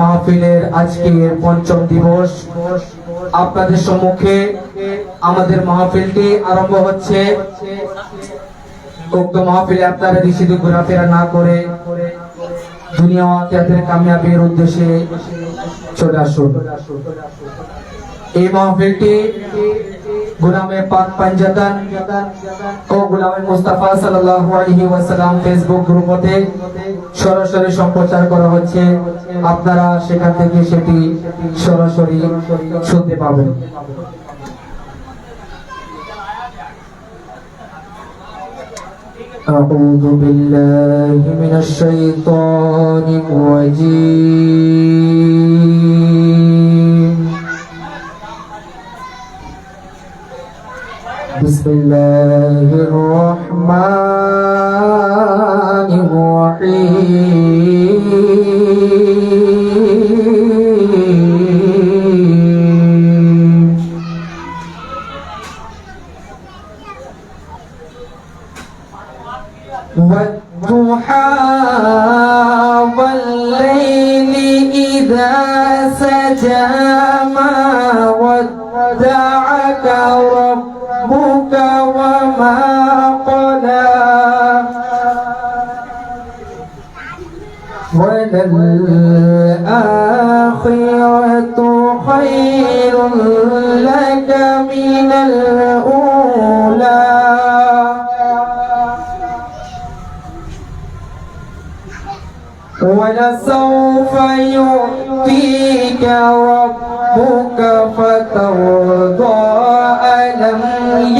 মাহফিলের আজকের পঞ্চম দিবস। আপনাদের সম্মুখে আমাদের মাহফিলটি আরম্ভ হচ্ছে। উক্ত মাহফিলে আপনারা ঋষিদু ঘোরাফেরা না করে দুনিয়া ও আখিরাতের কামিয়াবির উদ্দেশ্যে চলে আসুন। এই মাহফিলটি গুলামে পাক পাঞ্জাতান ও গুলামে মুস্তাফা সাল্লাল্লাহু আলাইহি ওয়াসাল্লাম ফেসবুক গ্রুপে সরাসরি সম্প্রচার করা হচ্ছে। আপনারা সেখান থেকে সেটি সরাসরি শুনতে পাবেন। আউযু বিল্লাহি মিনাশ শাইতানির রাজীম। বিসমিল্লাহির রহমানির রহিম। والضحى والليل إذا سجى ما ودعك ربك وما قلى وللآخرة خير لك من الأولى ولسوف يعطيك ربك فترضى ألم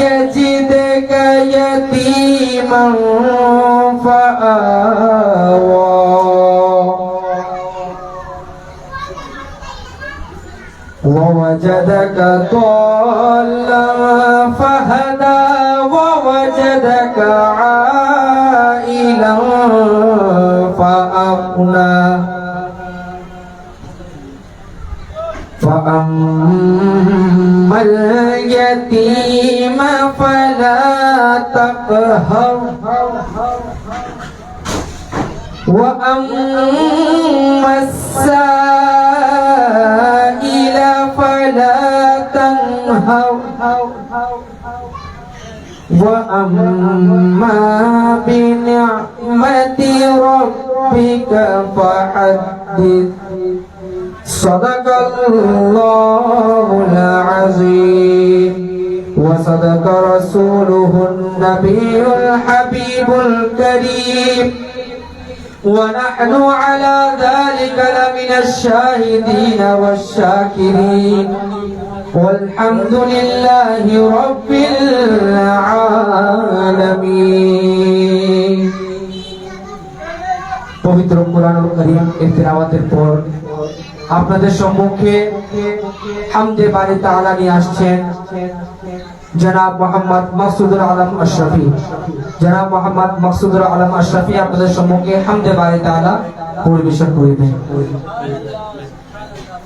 يجدك يتيما فآوى ووجدك ضالا فهدى ووجدك عائلا فأغنى فأما اليتيم فلا تقهر وأما السائل فلا تنهر وأما بنعمة ربك فحدث صدق الله العظيم وصدق رسوله النبي الحبيب الكريم ونحن على ذلك لمن الشاهدين والشاكرين والحمد لله رب العالمين। পবিত্র কোরআনুল কারীম এর তিলাওয়াতের পর আপনাদের সম্মুখে হামদে বারি তাআলা নিয়ে আসছেন জনাব মোহাম্মদ মাকসুদুল আলম আশরাফি। জনাব মোহাম্মদ মাকসুদুল আলম আশরাফি আপনাদের সম্মুখে হামদে বারি তাআলা পরিবেশন করিবেন।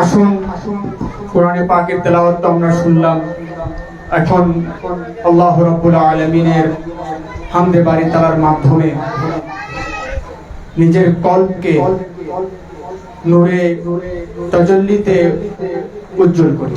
আসুন কোরআনে পাকের তেলাওয়াত তো আমরা শুনলাম, এখন আল্লাহ রাব্বুল আলামিনের হামদে বারি তাআলার মাধ্যমে নিজের কল্পকে নূরে তাজাল্লিতে উজ্জ্বল করি।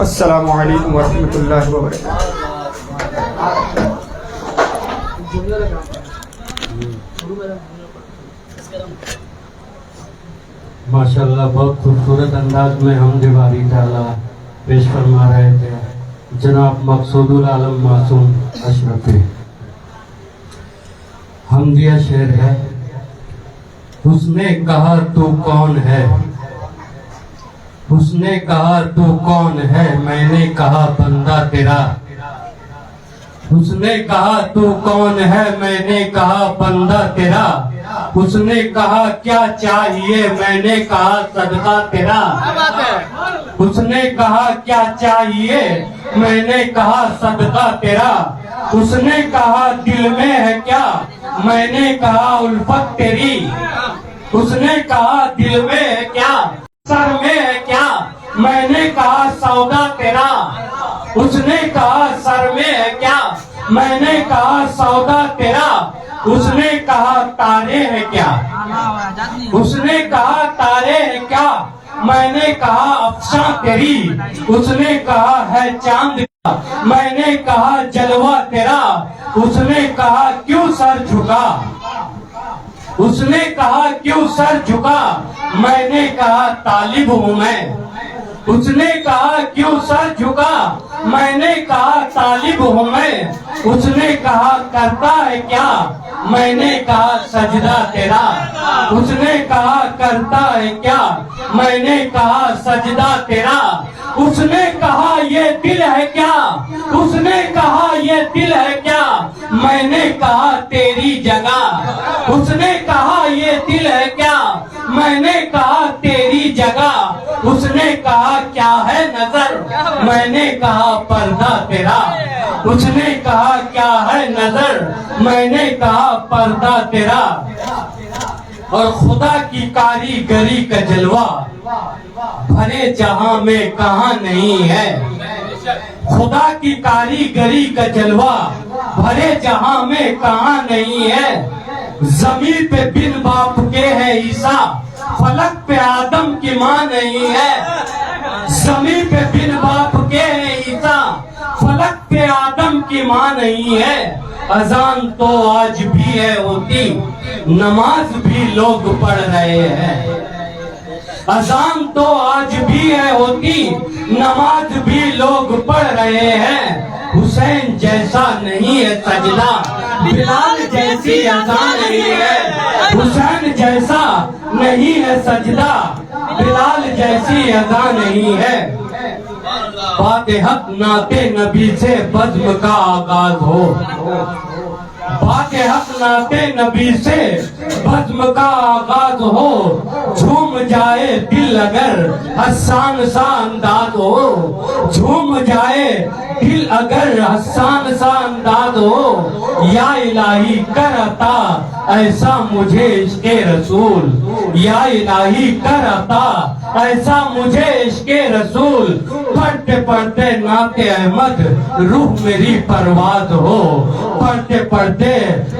السلام علیکم ورحمۃ اللہ وبرکاتہ. ماشاءاللہ بہت خوبصورت انداز میں حمد باری تعالیٰ پیش فرما رہے تھے جناب مقصود العالم معصوم اشرفی. حمدیہ شعر ہے. اس نے کہا تو کون ہے, اس نے کہا تو کون ہے, میں نے کہا بندہ تیرا. اس نے کہا تو کون ہے, میں نے کہا بندہ تیرا. اس نے کہا کیا چاہیے, میں نے کہا صدقہ تیرا. اس نے کہا کیا چاہیے, میں نے کہا صدقہ تیرا. اس نے کہا دل میں ہے کیا, میں نے کہا الفت تیری. اس نے کہا دل میں ہے کیا, سر میں ہے کیا, میں نے کہا سودا تیرا. اس نے کہا سر میں ہے کیا, میں نے کہا سودا تیرا. اس نے کہا تارے ہیں کیا, اس نے کہا تارے ہیں کیا, میں نے کہا افشاں تیری. اس نے کہا ہے چاند کا, میں نے کہا جلوہ تیرا. اس نے کہا کیوں سر جھکا, اس نے کہا کیوں سر جھکا, میں نے کہا طالب ہوں میں. اس نے کہا کیوں سر جھکا, میں نے کہا طالب ہوں میں. اس نے کہا کرتا ہے کیا, میں نے کہا سجدہ تیرا. اس نے کہا کرتا ہے کیا, میں نے کہا سجدہ تیرا. اس نے کہا یہ دل ہے کیا, اس نے کہا یہ دل ہے کیا, میں نے کہا تیری جگہ. اس نے کہا یہ دل ہے کیا, میں نے کہا تیری جگہ. اس نے کہا کیا ہے نظر, میں نے کہا پردہ تیرا. اس نے کہا کیا ہے نظر, میں نے کہا پردہ تیرا. اور خدا کی کاریگری کا جلوہ بھرے جہاں میں کہاں نہیں ہے. خدا کی کاریگری کا جلوہ بھرے جہاں میں کہاں نہیں ہے. زمین پہ بن باپ کے ہے عیسیٰ, فلک پہ آدم کی ماں نہیں ہے. زمین پہ بن باپ کے ہے عیسیٰ, فلک پہ آدم کی ماں نہیں ہے. اذان تو آج بھی ہے ہوتی, نماز بھی لوگ پڑھ رہے ہیں. اذان تو آج بھی ہے ہوتی, نماز بھی لوگ پڑھ رہے ہیں. حسین جیسا نہیں ہے سجدہ, بلال جیسی اذان نہیں ہے. حسین جیسا نہیں ہے سجدہ, بلال جیسی اذان نہیں ہے. بات حق نعت نبی سے بزم کا آغاز ہو, بات حق نعت نبی سے بزم کا آغاز ہو. جھوم جائے دل اگر حسان سا انداز ہو, جھوم جائے دل اگر حسان سا انداز ہو. یا الہی کر عطا ایسا مجھے عشق رسول, یا الہی کر عطا ایسا مجھے عشق رسول. پڑھتے پڑھتے نعت احمد روح میری پرواز ہو, پڑھتے پڑھتے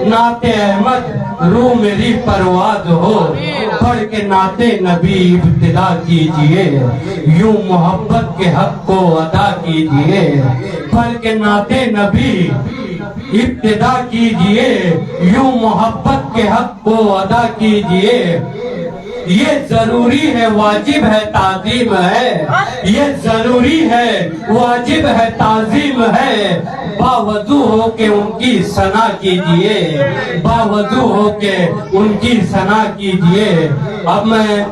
نعت احمد روح میری پرواز ہو. پڑھ کے نعت نبی ابتدا کیجئے, یوں محبت کے حق کو ادا کیجئے. پڑھ کے نعت نبی ابتدا کیجئے, یوں محبت کے حق کو ادا کیجئے. یہ ضروری ہے واجب ہے تعظیم ہے, یہ ضروری ہے واجب ہے تعظیم ہے. باوضو ہو کے ان کی ثنا کیجئے, باوضو ہو کے ان کی ثنا کیجئے. اب میں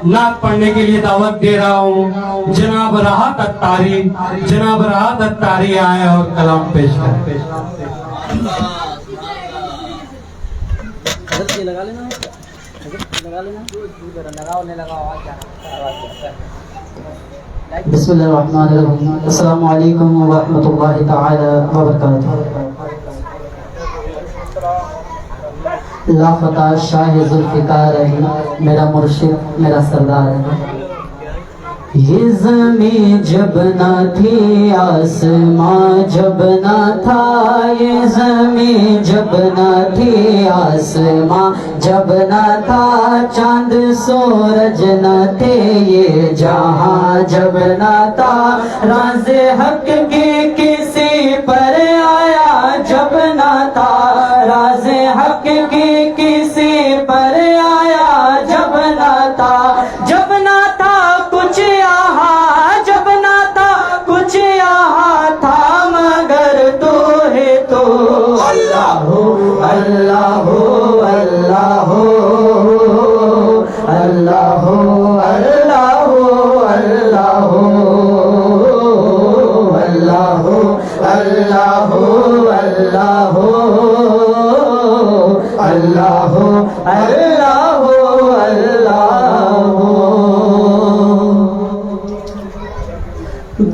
نعت پڑھنے کے لیے دعوت دے رہا ہوں. جناب راحت اتاری, جناب راحت اتاری آئے اور کلام پیش کریں. لگا لینا, لگا لینا, لگاؤ نہیں لگاؤ. بسم اللہ الرحمن الرحیم. السلام علیکم ورحمۃ اللہ تعالی وبرکاتہ. لافتہ شاہ ذوالفقار ہے, میرا مرشد میرا سردار ہے. یہ زمین جب نہ تھی آسمان جب نہ تھا، یہ زمین جب نہ تھی آسمان جب نہ تھا، چاند سورج نہ تھے یہ جہاں جب نہ تھا، راز حق کی کسی پر آیا جب نہ تھا، راز حق کی کسی پر آیا جب نہ تھا، جب نہ تھا کچھ یہاں، جب نہ تھا کچھ یہاں تھا، مگر تو ہے تو اللہ ہو اللہ ہو اللہ ہو اللہ ہو اللہ ہو اللہ ہو اللہ ہو اللہ ہو اللہ ہو اللہ ہو اللہ ہو اللہ ہو،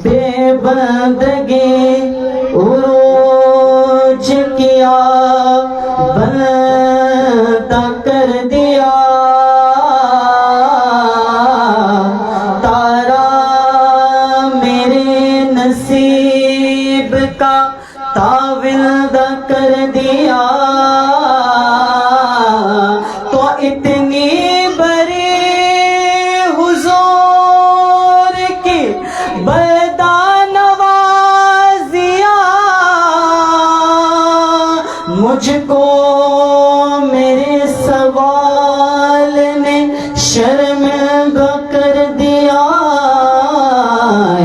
بے بندگی عروج کیا بندہ کر دیا، تارا میرے نصیب کا تاویلدہ کر دیا، تو اتنی بڑی حضور کی بلدہ نوازیا، مجھ کو میرے سوال نے شرمندہ کر دیا،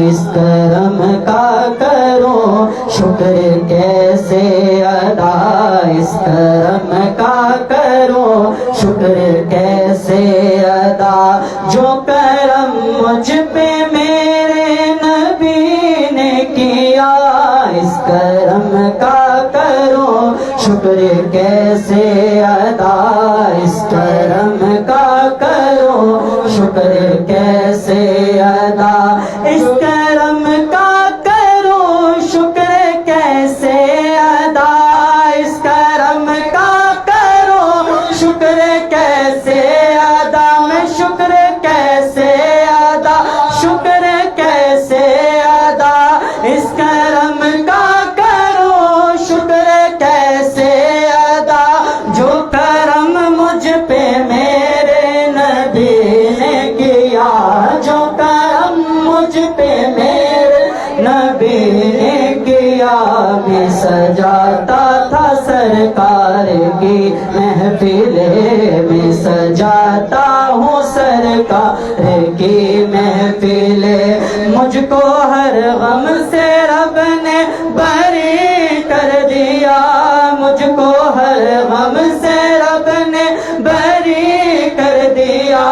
اس کرم کا کرو شکر کیسے ادا، اس کرم کا کرو شکر کیسے ادا، جو کرم مجھ پہ میرے نبی نے کیا، اس کرم کا کرو شکر کیسے ادا، اس کرم کا کرو شکر کیسے ادا، اس کرم کا کرو شکر کیسے ادا، اس کرم کا کرو شکر کیسے ادا، میں شکر کیسے ادا، شکر کیسے ادا، اس کرم کا کرو شکر کیسے ادا، جو کرم مجھ پہ میرے نبی نے کیا، جو کرم مجھ پہ میرے نبی نے کیا، میں سجاتا تھا سرکار کی محفل، میں سجاتا ہوں سرکار کی محفل، مجھ کو ہر غم سے رب نے بری کر دیا، مجھ کو ہر غم سے رب نے بری کر دیا،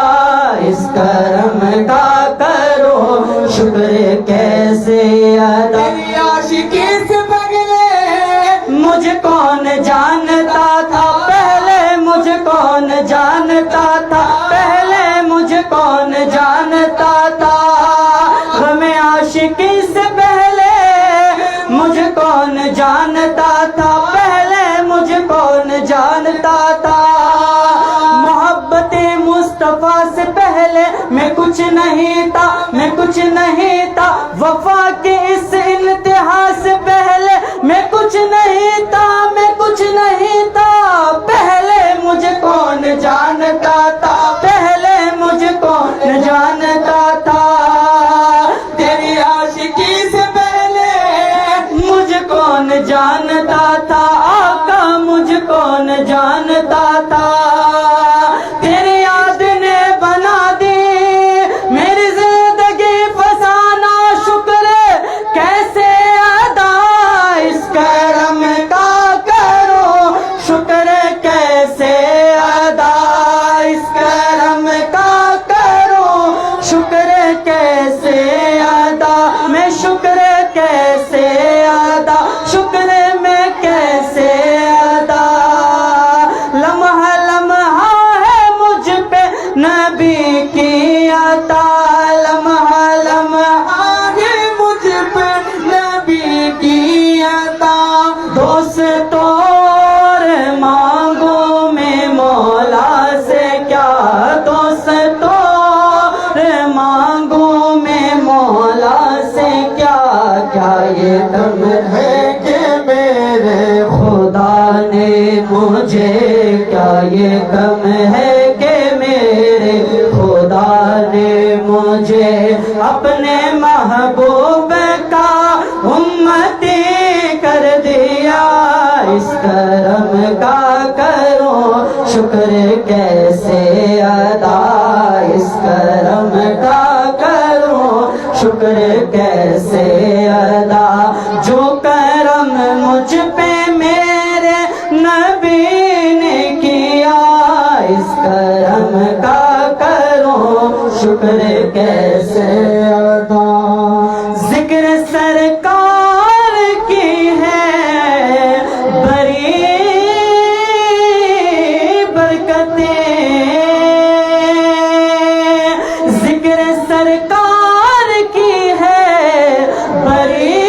اس کرم کا کرو شکر کیسے ادا، تیری عاشقی سے پگلے مجھ کون جانتا تھا، پہلے مجھ کون جانتا تھا، پہلے مجھ کون جانتا تھا، غم عاشقی سے پہلے مجھ کون جانتا تھا، پہلے مجھ کون جانتا تھا، محبت مصطفیٰ سے پہلے میں کچھ نہیں تھا، میں کچھ نہیں تھا، وفا کے اس انتہا سے پہلے میں کچھ نہیں تھا، میں کچھ نہیں تھا، پہلے مجھے کون جانتا تھا، پہلے مجھے کون جانتا تھا، تیری عاشقی سے پہلے مجھ کون جانتا تھا، آقا مجھ کون جانتا تھا، تیری یاد نے بنا دی میری زندگی فسانہ، شکر کیسے ادا، اس کرم کا کرو شکر کیسے ادا، اس کرم کا کرو شکر کیسے ادا، میں شکر کیسے ادا، شکر میں کیسے ادا، لمحہ لمحہ ہے مجھ پہ نبی کی عطا، لمحہ لمحہ ہے مجھ پہ نبی کی عطا، دوست اور مانگوں میں مجھے کیا یہ غم ہے کہ میرے خدا نے مجھے اپنے محبوب کا امتی کر دیا. اس کرم کا کروں شکر کیسے ادا, اس کرم کا کروں شکر کیسے ادا, جو کرم مجھ پہ میرے نبی نے کیا. اس کرم کا کروں شکر کیسے ادا. ذکر سرکار کی ہے بڑی برکتیں, ذکر سرکار کی ہے بڑی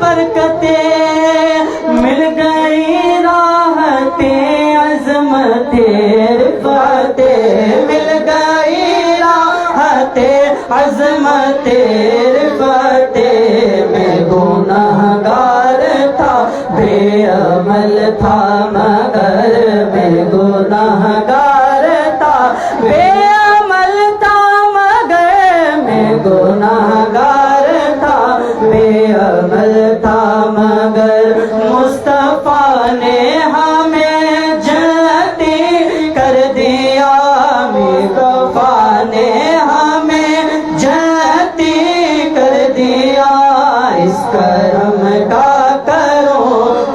برکتیں, مل گئی راحتیں عظمتیں رفعتیں, مل گئی راحتیں عظمتیں رفعتیں. میں گنہگار تھا بے عمل تھا مگر, میں گنہگار تھا بے عمل تھا مگر, میں گنہگار تھا بے عمل تھا مگر, مصطفیٰ نے ہمیں جنتی کر دیا. مصطفیٰ نے ہمیں جنتی کر دیا. اس کرم کا کرو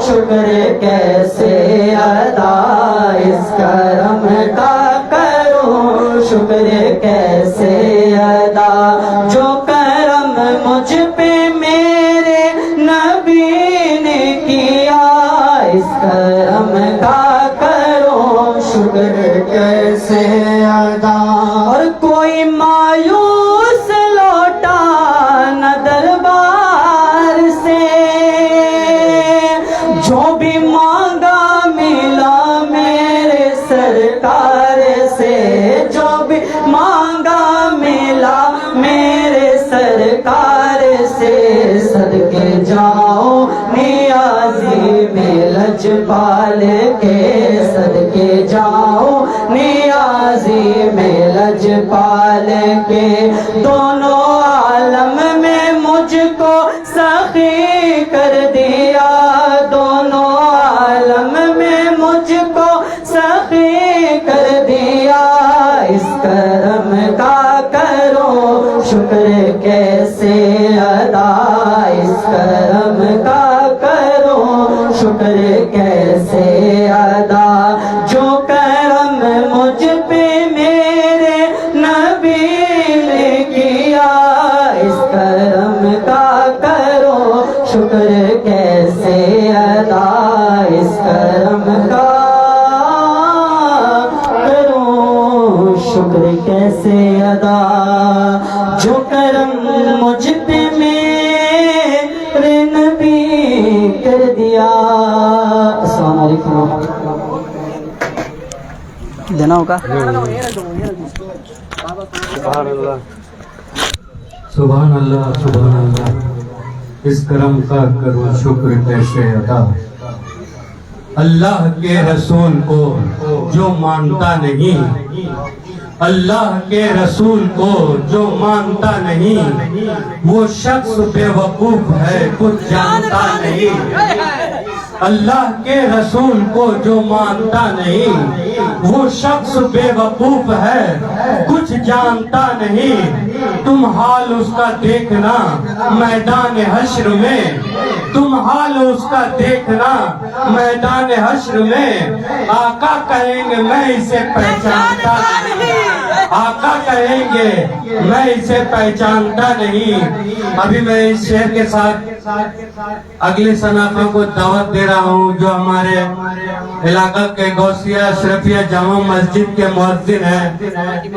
شکر کیسے ادا, اس کرم کا کرو شکر کیسے ادا, جو کرم مجھ پہ میرے نبی نے کیا. اس کرم کا کرو شکر کیسے ادا. اور کوئی مایوس لوٹا نہ دربار سے, جو بھی مانگا ملا میرے سرکار سے, جو بھی مانگا ملا میرے سرکار سے. صدقے جاؤ نیازی میں لجپال کے, صدقے جاؤ نیازی میں لجپال کے. دونوں عالم میں مجھ کو سخی کر دیا, دونوں عالم میں مجھ کو سخی کر دیا. اس کرم کا کرو شکر کیسے ادا, اس کرم کا کرو شکر کیسے ادا, جو کرم مجھ پہ میرے نبی نے کیا. اس کرم کا کرو شکر کیسے ادا, اس کرم کا کرو شکر کیسے ادا, جو کرم مجھ پہ میرے نبی کر دیا. السلام علیکم ورحمۃ اللہ. دینا ہوگا. سبحان اللہ سبحان اللہ. اس کرم کا کرو شکر کیسے ادا. اللہ کے رسول کو جو مانتا نہیں, اللہ کے رسول کو جو مانتا نہیں, وہ شخص بے وقوف ہے کچھ جانتا نہیں. اللہ کے رسول کو جو مانتا نہیں, وہ شخص بے وقوف ہے کچھ جانتا نہیں. تم حال اس کا دیکھنا میدان حشر میں, تم حال اس کا دیکھنا میدان حشر میں. آقا کہیں گے میں اسے پہچانتا نہیں, آقا کہیں گے میں اسے پہچانتا نہیں. ابھی میں اس شعر کے ساتھ اگلے صنافہ کو دعوت دے رہا ہوں جو ہمارے علاقہ کے غوثیہ اشرفیہ جامع مسجد کے مؤذن ہیں.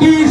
30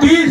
30